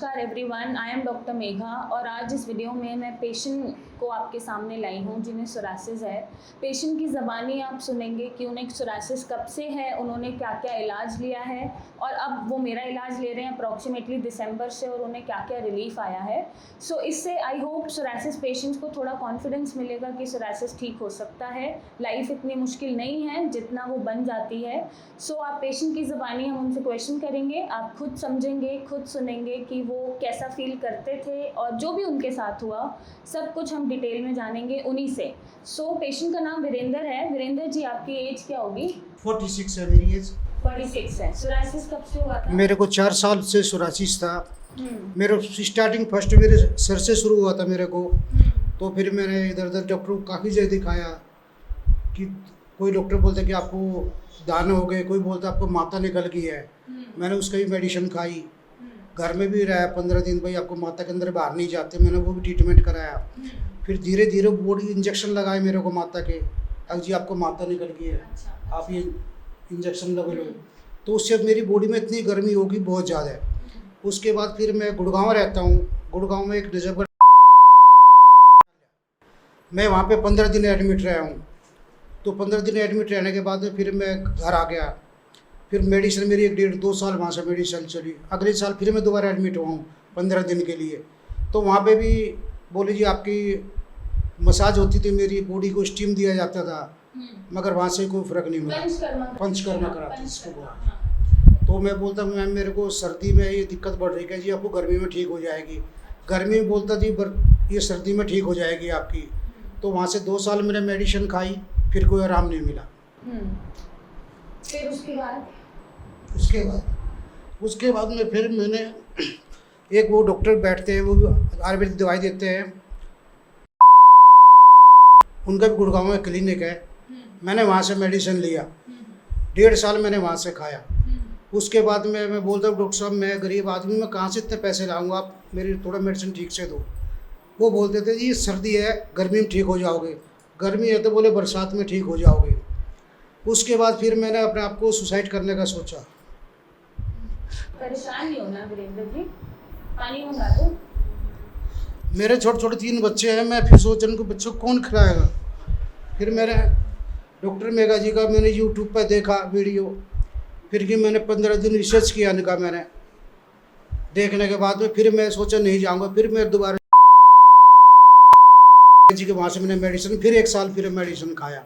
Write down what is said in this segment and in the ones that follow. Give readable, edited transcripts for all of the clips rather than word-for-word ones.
नमस्कार everyone, I am doctor Megha और आज इस वीडियो में मैं पेशेंट को आपके सामने लाई हूँ जिन्हें सोरासिस है। पेशेंट की ज़बानी आप सुनेंगे कि उन्हें सोरासिस कब से है, उन्होंने क्या क्या इलाज लिया है और अब वो मेरा इलाज ले रहे हैं अप्रॉक्सीमेटली दिसंबर से और उन्हें क्या क्या रिलीफ आया है। सो इससे आई होप सोरासिस पेशेंट्स को थोड़ा कॉन्फिडेंस मिलेगा कि सोरासिस ठीक हो सकता है, लाइफ इतनी मुश्किल नहीं है जितना वो बन जाती है। सो आप पेशेंट की ज़बानी हम उनसे क्वेश्चन करेंगे, आप खुद समझेंगे, खुद सुनेंगे कि वो कैसा फील करते थे और जो भी उनके साथ हुआ सब कुछ हम डिटेल में जानेंगे उन्हीं से। सो पेशेंट का नाम वीरेंद्र है। वीरेंद्र जी, आपकी एज क्या होगी? 46 है मेरी एज। 46 है। सोरासिस कब से हुआ था? मेरे को 4 साल से सोरासिस था। मेरे स्टार्टिंग फर्स्ट मेरे सर से शुरू हुआ था मेरे को। तो फिर मैंने इधर उधर डॉक्टर को काफ़ी जगह दिखाया कि कोई डॉक्टर बोलते कि आपको दाने हो गए, कोई बोलता आपको माता निकल गई है। मैंने उसका भी मेडिसिन खाई, घर में भी रहा 15 दिन, भाई आपको माता के अंदर बाहर नहीं जाते, मैंने वो भी ट्रीटमेंट कराया। फिर धीरे धीरे बॉडी इंजेक्शन लगाए मेरे को माता के, अब जी आपको माता निकल गई है, आप ये इंजेक्शन लगा लो। तो उससे मेरी बॉडी में इतनी गर्मी होगी बहुत ज़्यादा। उसके बाद फिर मैं गुड़गांव रहता हूँ, गुड़गांव में एक रिजर्व, मैं वहाँ पे 15 दिन एडमिट रहा हूँ। तो 15 दिन एडमिट रहने के बाद फिर मैं घर आ गया। फिर मेडिसिन मेरी 1-1.5-2 साल वहाँ से मेडिसिन चली। अगले साल फिर मैं दोबारा एडमिट हुआ हूँ 15 दिन के लिए। तो वहाँ पे भी बोले जी आपकी मसाज होती थी, मेरी बॉडी को स्टीम दिया जाता था, मगर वहाँ से कोई फ़र्क नहीं मिला। पंचकर्मा कराते इसको बोला। तो मैं बोलता मैम मेरे को सर्दी में ये दिक्कत बढ़ रही है जी, आपको गर्मी में ठीक हो जाएगी। गर्मी में बोलता जी ये सर्दी में ठीक हो जाएगी आपकी। तो वहाँ से 2 साल मैंने मेडिसिन खाई, फिर कोई आराम नहीं मिला। फिर उसके बाद में फिर मैंने एक वो डॉक्टर बैठते हैं, वो आयुर्वेदिक दवाई देते हैं, उनका भी गुड़गांव में क्लिनिक है। मैंने वहाँ से मेडिसिन लिया, 1.5 साल मैंने वहाँ से खाया। उसके बाद में मैं बोलता हूँ डॉक्टर साहब मैं गरीब आदमी, मैं कहाँ से इतने पैसे लाऊंगा, आप मेरी थोड़ा मेडिसिन ठीक से दो। वो बोलते थे जी सर्दी है, गर्मी में ठीक हो जाओगे, गर्मी है तो बोले बरसात में ठीक हो जाओगे। उसके बाद फिर मैंने अपने आप को सुसाइड करने का सोचा। परेशान नहीं होना वीरेंद्र जी, पानी मंगा दो। मेरे छोटे छोटे 3 बच्चे हैं, मैं फिर सोचा उनको बच्चों को कौन खिलाएगा। फिर मेरे डॉक्टर मेघा जी का मैंने यूट्यूब पर देखा वीडियो, फिर कि मैंने 15 दिन रिसर्च किया इनका। मैंने देखने के बाद में फिर मैं सोचा नहीं जाऊँगा। फिर मैं दोबारा जी के वहाँ से मैंने मेडिसिन, फिर 1 साल फिर मेडिसिन खाया।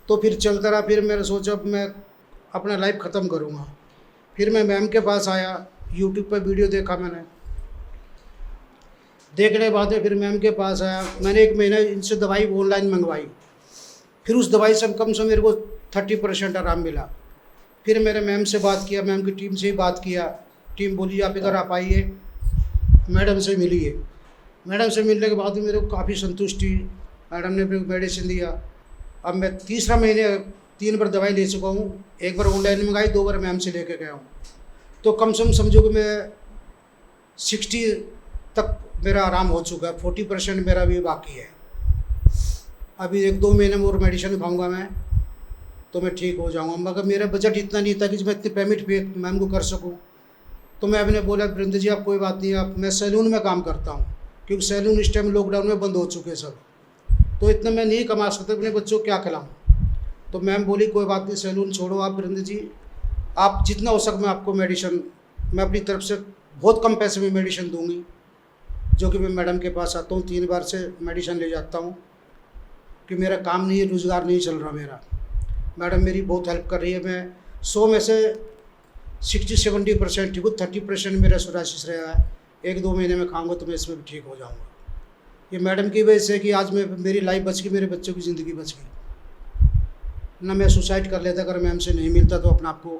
तो फिर चलता रहा। फिर मैंने सोचा अब मैं अपना लाइफ ख़त्म करूँगा। फिर मैं मैम के पास आया, यूट्यूब पर वीडियो देखा मैंने, देखने के बाद फिर मैम के पास आया। मैंने 1 महीना इनसे दवाई ऑनलाइन मंगवाई। फिर उस दवाई से कम से मेरे को 30% आराम मिला। फिर मैंने मैम से बात किया, मैम की टीम से ही बात किया। टीम बोली आप इधर आप आइए, मैडम से मिलिए। मैडम से मिलने के बाद मेरे को काफ़ी संतुष्टि, मैडम ने फिर मेडिसिन दिया। अब मैं तीसरा महीने 3 बार दवाई ले चुका हूँ, 1 बार ऑनलाइन मंगाई, 2 बार मैम से लेके गया हूँ। तो कम से कम समझो कि मैं 60 तक मेरा आराम हो चुका है, 40% मेरा भी बाकी है। अभी 1-2 महीने में और मेडिसिन खाऊंगा मैं तो मैं ठीक हो जाऊंगा। मगर मेरा बजट इतना नहीं था कि मैं इतनी पेमेंट पे मैम को कर सकूं। तो मैं अपने बोला वीरेंद्र जी आप कोई बात नहीं, आप, मैं सैलून में काम करता हूँ, क्योंकि सैलून इस टाइम लॉकडाउन में बंद हो चुके सब, तो इतना मैं नहीं कमा सकता, अपने बच्चों को क्या खिलाऊँ। तो मैम बोली कोई बात नहीं, सैलून छोड़ो आप वीरेंद्र जी, आप जितना हो सके मैं आपको मेडिसिन, मैं अपनी तरफ से बहुत कम पैसे में मेडिसिन दूंगी, जो कि मैं मैडम के पास आता हूँ 3 बार से मेडिसिन ले जाता हूँ, कि मेरा काम नहीं है, रोज़गार नहीं चल रहा मेरा। मैडम मेरी बहुत हेल्प कर रही है। मैं 100 में से 60-70% ठीक हूँ, 30% मेरा सोरासिस रहा है। 1-2 महीने में खाऊंगा तो मैं इसमें भी ठीक हो जाऊंगा। ये मैडम की वजह से कि आज मेरी लाइफ बच गई, मेरे बच्चों की ज़िंदगी बच गई। ना मैं सुसाइड कर लेता अगर मैम से नहीं मिलता तो अपने आप को,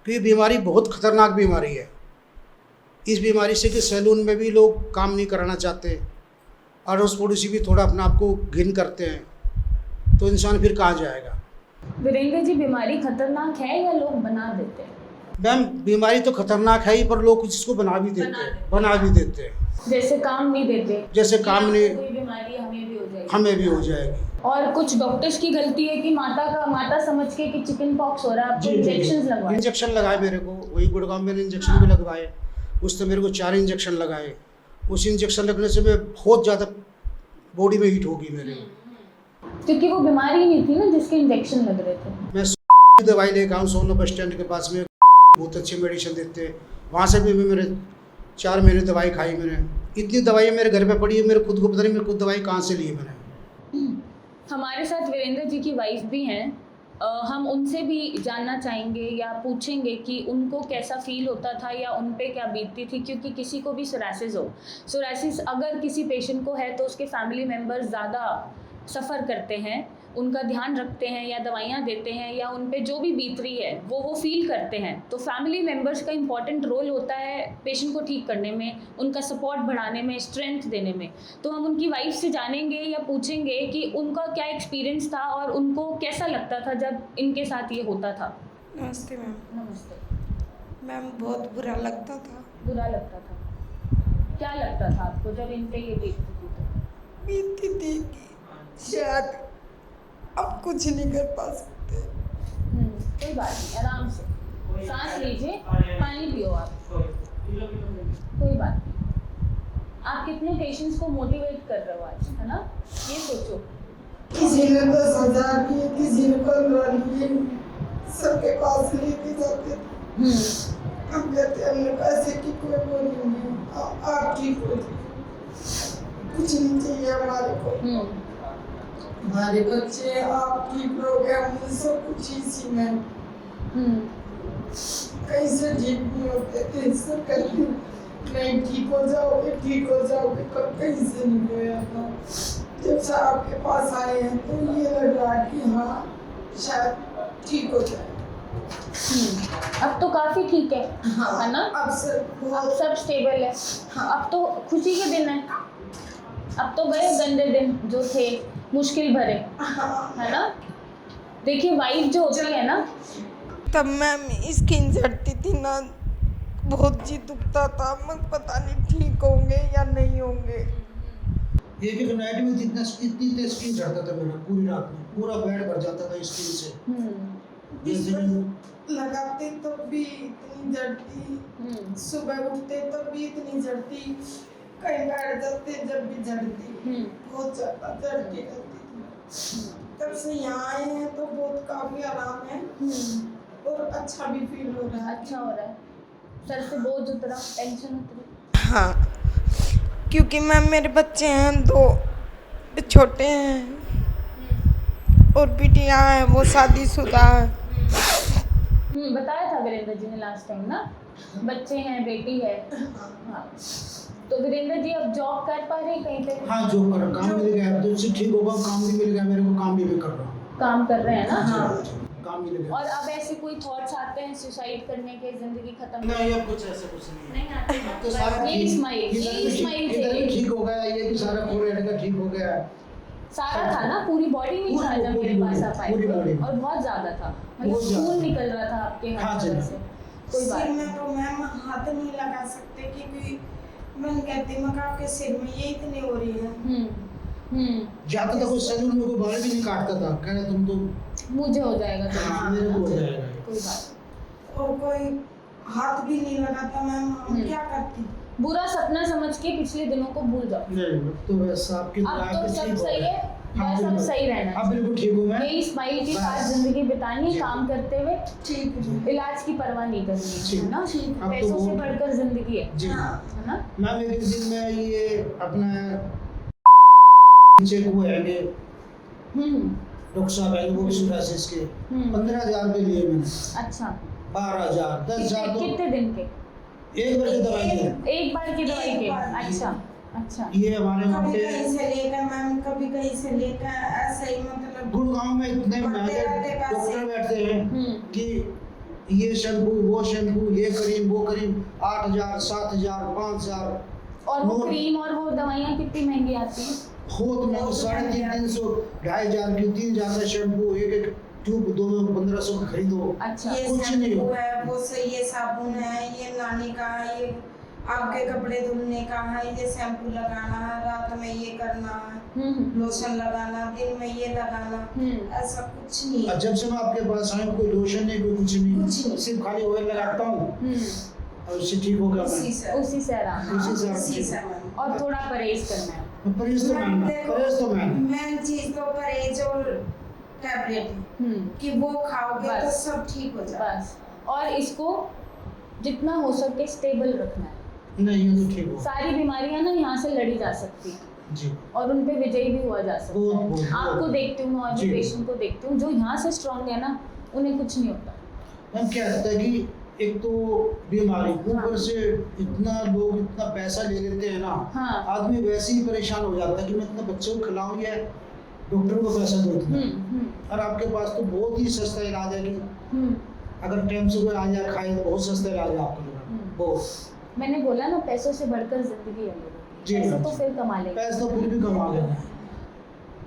क्योंकि बीमारी बहुत ख़तरनाक बीमारी है। इस बीमारी से कि सैलून में भी लोग काम नहीं कराना चाहते, अड़ोस पड़ोसी भी थोड़ा अपने आप को घिन करते हैं, तो इंसान फिर कहाँ जाएगा। वीरेंद्र जी, बीमारी खतरनाक है या लोग बना देते हैं? मैम बीमारी तो खतरनाक है ही, पर लोग कुछ इसको बना भी देते हैं। जैसे काम नहीं देते, जैसे काम नहीं, कोई बीमारी हमें भी हो जाएगी। और कुछ डॉक्टर्स की गलती है कि माता समझ के कि चिकन पॉक्स हो रहा है, आपको इंजेक्शन लगवाए। इंजेक्शन लगाए मेरे को, वही गुड़गांव में इंजेक्शन भी लगवाए। उसने मेरे को 4 इंजेक्शन लगाए। उस इंजेक्शन लगने से मैं बहुत ज़्यादा बॉडी में हीट होगी मेरे। क्योंकि वो बीमारी नहीं थी ना जिसके इंजेक्शन लग रहे थे। मैं दवाई लेकर आऊँ सोनो बस स्टैंड के पास में, बहुत अच्छी मेडिसिन देते हैं, वहाँ से भी मेरे 4 महीने दवाई खाई मैंने। इतनी दवाइयाँ मेरे घर पे पड़ी है, मेरे खुद को पता नहीं मेरे खुद दवाई कहाँ से ली है मैंने। हमारे साथ वीरेंद्र जी की वाइफ भी हैं। हम उनसे भी जानना चाहेंगे या पूछेंगे कि उनको कैसा फील होता था या उन पे क्या बीतती थी, क्योंकि किसी को भी सोरासिस हो, सोरासिस अगर किसी पेशेंट को है तो उसके फैमिली मेम्बर्स ज़्यादा सफ़र करते हैं, उनका ध्यान रखते हैं या दवाइयाँ देते हैं या उन पे जो भी बीत रही है वो फील करते हैं। तो फैमिली मेम्बर्स का इम्पॉर्टेंट रोल होता है पेशेंट को ठीक करने में, उनका सपोर्ट बढ़ाने में, स्ट्रेंथ देने में। तो हम उनकी वाइफ से जानेंगे या पूछेंगे कि उनका क्या एक्सपीरियंस था और उनको कैसा लगता था जब इनके साथ ये होता था। नमस्ते मैम। नमस्ते मैम बहुत बुरा लगता था। बुरा लगता था, क्या लगता था आपको जब इन पे ये बीतती थी? तो बीतती थी कि शायद अब कुछ नहीं कर पा सकते। कोई बात नहीं, आराम से सांस लीजिए, पानी पियो आप, कोई बात नहीं। आप कितने पेशेंट्स को मोटिवेट कर रहे हो आज, है ना? ये सोचो। किसी ने 10,000 दिए, किसी ने 15 लिए, सबके पास लेके जाते थे। हम कहते हमने पैसे की कोई वो नहीं है, आप ठीक हो जाइए, कुछ नहीं चाहिए हमारे को। हमारे बच्चे आप ठीक रहोगे, हम सब कुछ इसी में। कहीं से ठीक नहीं होते थे, सब कहते नहीं ठीक हो जाओगे, ठीक हो जाओगे, पर कहीं से नहीं हुआ था। जब से आपके पास आए हैं तो ये लग रहा है कि हाँ शायद ठीक हो जाए। अब तो काफी ठीक है, हाँ, है ना? अब सब स्टेबल है। हाँ। अब तो खुशी के दिन है, अब तो गए गंदे दिन जो थे मुश्किल भरे, हाँ। है ना? देखिए वाइफ जो होती है ना, तब मैम स्किन झड़ती थी ना, बहुत जी दुखता था, मैं पता नहीं ठीक होंगे या नहीं होंगे। एक नाइट में इतनी स्किन झड़ता था मेरा, पूरी रात में पूरा बेड भर जाता था स्किन से। लगाते तो भी इतनी जड़ती, सुबह उठते तो भी इतनी जड़ती, कहीं बैठ जाते जब भी जड़ती, बहुत ज्यादा जड़ती रहती थी। तब से यहाँ आए हैं तो बहुत काफी आराम है और अच्छा भी फील हो रहा है। अच्छा हो रहा है, सर से बोझ उतरा, टेंशन उतरी। हाँ, क्योंकि मैम मेरे बच्चे हैं 2 छोटे हैं और बिटिया है वो शादीशुदा है। बताया था वीरेंद्र जी ने लास्ट टाइम ना, बच्चे हैं, बेटी है। हाँ, तो वीरेंद्र जी अब जॉब कर पा रहे हैं कहीं पे? हाँ जॉब कर रहा, काम मिल गया, अब तो इससे ठीक होगा, काम भी मिल गया मेरे को, काम भी मैं कर रहा हूँ। काम कर रहे हैं ना? हाँ काम मिल गया। और अब ऐसे कोई थॉट्स आते हैं सुसाइड करने के, जिंदगी खत्म? नहीं अब कुछ ऐसा कुछ नहीं आते अब तो सारा ये स्माइल इधर ठीक हो गया, ये भी सारा फोरहेड का ठीक हो गया, सारा था ना, पूरी बॉडी में था जब मेरे पास आप आए थे, और बहुत ज्यादा था, मतलब खून निकल रहा था आपके हाथ से। कोई बात सिर में तो मैम हाथ नहीं लगा सकते क्योंकि मन कहती मैं आपके सिर में ये इतनी हो रही है। जाता था कोई सैलून में, कोई बाल भी नहीं काटता था, कह रहे तुम तो मुझे हो जाएगा तो हाँ, मेरे को हो जाएगा। कोई बात और कोई हाथ भी नहीं लगाता मैम, हम क्या करती। बुरा सपना समझ के पिछले दिनों को भूल जाओ। नहीं तो बस आपकी अब तो सब सही है, बस अब सही रहना है। अब बिल्कुल ठीक हूँ मैं, यही स्माइल के साथ जिंदगी बितानी है, काम करते हुए, ठीक है। इलाज की परवाह नहीं करनी है ना? अब तो पैसों से बढ़कर जिंदगी है, जी है ना? मैम एक दिन में ये अपना चेक हुए हैं डॉक्टर साहब है वो भी सोरासिस के 15,000 रुपये लिए मैंने। अच्छा, 12,000 10,000 तो कितने दिन के? एक बार की दवाई है, एक बार की दवाई के? अच्छा अच्छा। ये हमारे वहाँ कभी पे कहीं से लेकर मैम, कभी कहीं से लेकर, ऐसा ही मतलब गुड़गांव में इतने महंगे डॉक्टर बैठते हैं कि ये शैम्पू वो शैम्पू, ये क्रीम वो क्रीम, 8,000 7,000 5,000। और वो क्रीम और वो दवाइयाँ कितनी महंगी आती हैं? बहुत महंगा, 350 2,500 की 3,000 का शैम्पू, एक ट्यूब 2,1500 का खरीदो। अच्छा, ये कुछ नहीं शैम्पू होगा। है, वो से ये साबुन है, ये नानी का है, ये आपके कपड़े धुलने का है, ये शैम्पू लगाना है, रात में ये करना है, लोशन लगाना, दिन में ये लगाना, ऐसा कुछ नहीं है। जब से मैं आपके पास आया कोई लोशन नहीं, कोई कुछ नहीं, कुछ नहीं। सिर्फ खाली ऑयल लगाता हूँ और उससे ठीक होगा उसी मैं से उसी से आराम उसी से उसी से और थोड़ा परहेज करना है। परहेज तो मैम परहेज तो मैम मेन चीज तो परहेज और टैबलेट कि वो खाओगे तो बस। सब ठीक हो जाएगा। बस, और इसको जितना हो सके स्टेबल रखना है। नहीं ये तो ठीक हो सारी बीमारियां ना यहाँ से लड़ी जा सकती हैं जी और उन पे विजयी भी हुआ जा सकता बहुत, है। बहुत, आपको बहुत। देखती हूँ मैं और भी जी। पेशेंट को देखती हूँ, जो यहाँ से स्ट्रांग है ना उन्हें कुछ नहीं होता। मैम क्या होता है कि एक तो बीमारी ऊपर हाँ। से इतना लोग इतना पैसा ले लेते हैं ना हाँ। आदमी वैसे ही परेशान हो जाता है कि मैं इतना बच्चों को खिलाऊं या डॉक्टर को पैसा दूं और आपके पास तो बहुत ही सस्ता इलाज है कि अगर टाइम से कोई आ जाए खाए तो बहुत सस्ता इलाज है आपके लिए बहुत। मैंने बोला ना पैसों से बढ़कर जिंदगी है लोगों की। जी पैसे मैम। तो फिर कमा लेंगे। पैसा तो फिर भी कमा लेना है।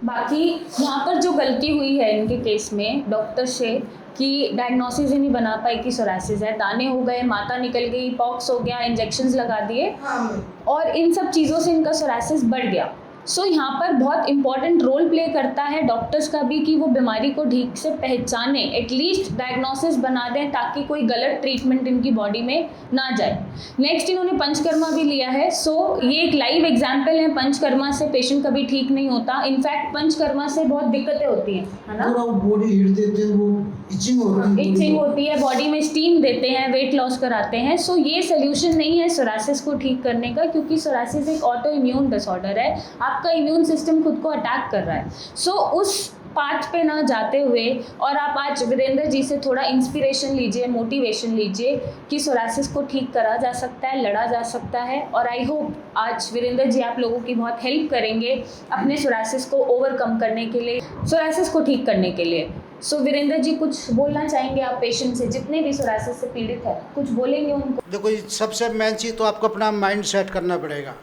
बाकी यहाँ पर जो गलती हुई है इनके केस में डॉक्टर से कि डायग्नोसिस ही नहीं बना पाई कि सोरासिस है, दाने हो गए, माता निकल गई, पॉक्स हो गया, इंजेक्शंस लगा दिए हाँ मैम। और इन सब चीज़ों से इनका सोरासिस बढ़ गया। सो यहाँ पर बहुत इंपॉर्टेंट रोल प्ले करता है डॉक्टर्स का भी कि वो बीमारी को ठीक से पहचाने, एटलीस्ट डायग्नोसिस बना दें ताकि कोई गलत ट्रीटमेंट इनकी बॉडी में ना जाए। नेक्स्ट इन्होंने पंचकर्मा भी लिया है। सो ये एक लाइव एग्जाम्पल है, पंचकर्मा से पेशेंट कभी ठीक नहीं होता। इनफैक्ट पंचकर्मा से बहुत दिक्कतें होती हैं, है ना। पूरा बॉडी हीट देते हैं, वो इचिंग होती है, इचिंग होती है, बॉडी में स्टीम देते हैं, वेट लॉस कराते हैं। सो ये सोल्यूशन नहीं है सोरासिस को ठीक करने का, क्योंकि सोरासिस एक ऑटो इम्यून डिसऑर्डर है, आपका इम्यून सिस्टम खुद को अटैक कर रहा है। सो उस पाथ पे ना जाते हुए और आप आज वीरेंद्र जी से थोड़ा इंस्पिरेशन लीजिए, मोटिवेशन लीजिए कि सोरासिस को ठीक करा जा सकता है, लड़ा जा सकता है। और आई होप आज वीरेंद्र जी आप लोगों की बहुत हेल्प करेंगे अपने सोरासिस को ओवरकम करने के लिए, सोरासिस को ठीक करने के लिए। सो वीरेंद्र जी कुछ बोलना चाहेंगे आप पेशेंट से, जितने भी सोरासिस से पीड़ित है, कुछ बोलेंगे उनको? देखो सबसे मेन चीज़ तो आपको अपना माइंड सेट करना पड़ेगा।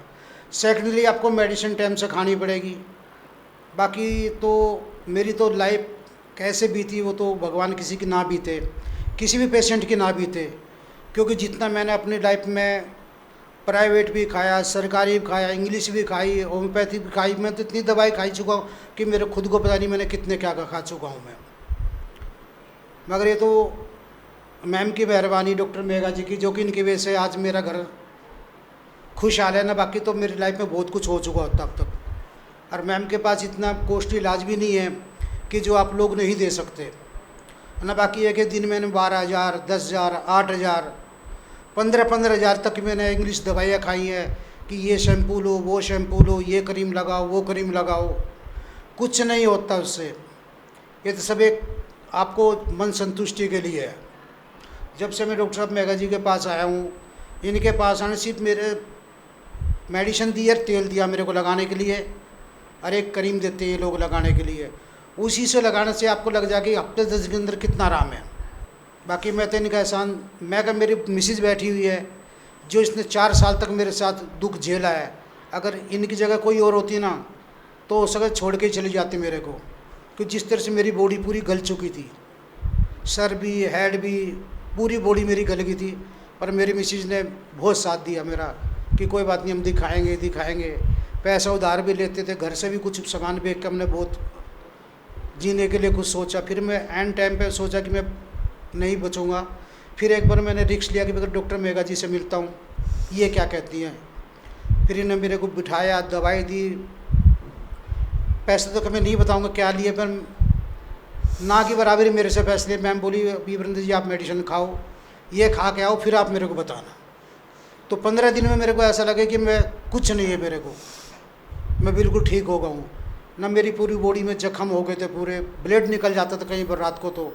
सेकेंडली आपको मेडिसिन टाइम से खानी पड़ेगी। बाकी तो मेरी तो लाइफ कैसे बीती वो तो भगवान किसी की ना बीते, किसी भी पेशेंट की ना बीते, क्योंकि जितना मैंने अपनी लाइफ में प्राइवेट भी खाया, सरकारी भी खाया, इंग्लिश भी खाई, होम्योपैथी भी खाई, मैं तो इतनी दवाई खाई चुका हूँ कि मेरे खुद को पता नहीं मैंने कितने क्या खा चुका हूँ मैं। मगर ये तो मैम की मेहरबानी, डॉक्टर मेघा जी की, जो कि इनकी वजह से आज मेरा घर खुशहाल है ना। बाकी तो मेरी लाइफ में बहुत कुछ हो चुका होता अब तक। और मैम के पास इतना कॉस्टली इलाज भी नहीं है कि जो आप लोग नहीं दे सकते, है ना। बाकी एक दिन मैंने 12,000, 10,000, 8,000, 15,000 तक मैंने इंग्लिश दवाइयाँ खाई हैं कि ये शैम्पू लो, वो शैम्पू लो, ये क्रीम लगाओ, वो क्रीम लगाओ, कुछ नहीं होता उससे। ये तो सब एक आपको मन संतुष्टि के लिए है। जब से मैं डॉक्टर साहब मेघा जी के पास आया हूँ, इनके पास आने सिर्फ मेरे मेडिसिन दी और तेल दिया मेरे को लगाने के लिए, और एक क्रीम देते हैं लोग लगाने के लिए, उसी से लगाने से आपको लग जाए कि हफ्ते 10 के अंदर कितना आराम है। बाकी मैं तो इनका एहसान, मैं क्या मेरी मिसेज बैठी हुई है जो इसने 4 साल तक मेरे साथ दुख झेला है, अगर इनकी जगह कोई और होती ना तो हो सके छोड़ के चली जाती मेरे को, क्योंकि जिस तरह से मेरी बॉडी पूरी गल चुकी थी, सर भी हेड भी पूरी बॉडी मेरी गल गई थी। पर मेरी मिसेज ने बहुत साथ दिया मेरा कि कोई बात नहीं, हम दिखाएंगे। पैसा उधार भी लेते थे, घर से भी कुछ सामान बेच के हमने बहुत जीने के लिए कुछ सोचा। फिर मैं एंड टाइम पे सोचा कि मैं नहीं बचूंगा। फिर एक बार मैंने रिस्क लिया कि अगर डॉक्टर मेघा जी से मिलता हूँ, ये क्या कहती हैं। फिर इन्हें मेरे को बिठाया, दवाई दी, पैसे तो कभी नहीं बताऊंगा क्या लिए, पर ना की बराबरी मेरे से पैसे लिए। मैम बोली वीरेंद्र जी आप मेडिसिन खाओ, ये खा के आओ, फिर आप मेरे को बताना। तो 15 दिन में मेरे को ऐसा लगे कि मैं कुछ नहीं है मेरे को, मैं बिल्कुल ठीक हो गया हूँ ना। मेरी पूरी बॉडी में जख्म हो गए थे, पूरे ब्लड निकल जाता था कहीं पर, रात को तो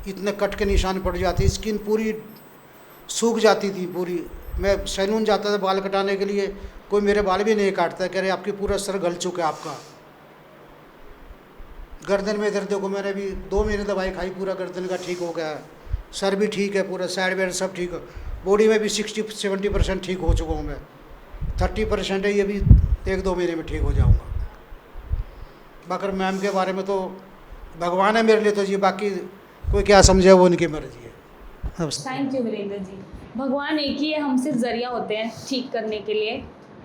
इतने कट के निशान पड़ जाते, स्किन पूरी सूख जाती थी पूरी। मैं सैलून जाता था बाल कटाने के लिए, कोई मेरे बाल भी नहीं काटता, कह रहे आपकी पूरा सर गल चुका है आपका। गर्दन में दर्द को मैंने भी 2 महीने दवाई खाई, पूरा गर्दन का ठीक हो गया है, सर भी ठीक है, पूरा साइड वेड सब ठीक है, बॉडी में भी 60-70% ठीक हो चुका हूँ मैं। 30% है, ये भी 1-2 महीने में ठीक हो जाऊँगा। बाकी मैम के बारे में तो भगवान है मेरे लिए तो जी, बाकी कोई क्या समझे वो उनकी मर्जी है। Thank you Virendra ji. भगवान एक ही है, हम सिर्फ जरिया होते हैं ठीक करने के लिए।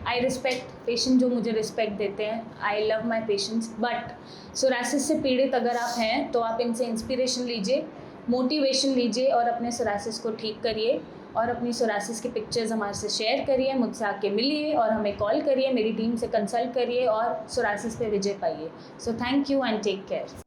आई रिस्पेक्ट पेशेंट जो मुझे रिस्पेक्ट देते हैं, I love my patients. But psoriasis से पीड़ित अगर आप हैं तो आप इनसे इंस्पिरेशन लीजिए, मोटिवेशन लीजिए और अपने सोरासिस को ठीक करिए। और अपनी सोरासिस की पिक्चर्स हमारे से शेयर करिए, मुझसे आके मिलिए और हमें कॉल करिए, मेरी टीम से कंसल्ट करिए और सोरासिस पे विजय पाइए। So thank you and take care.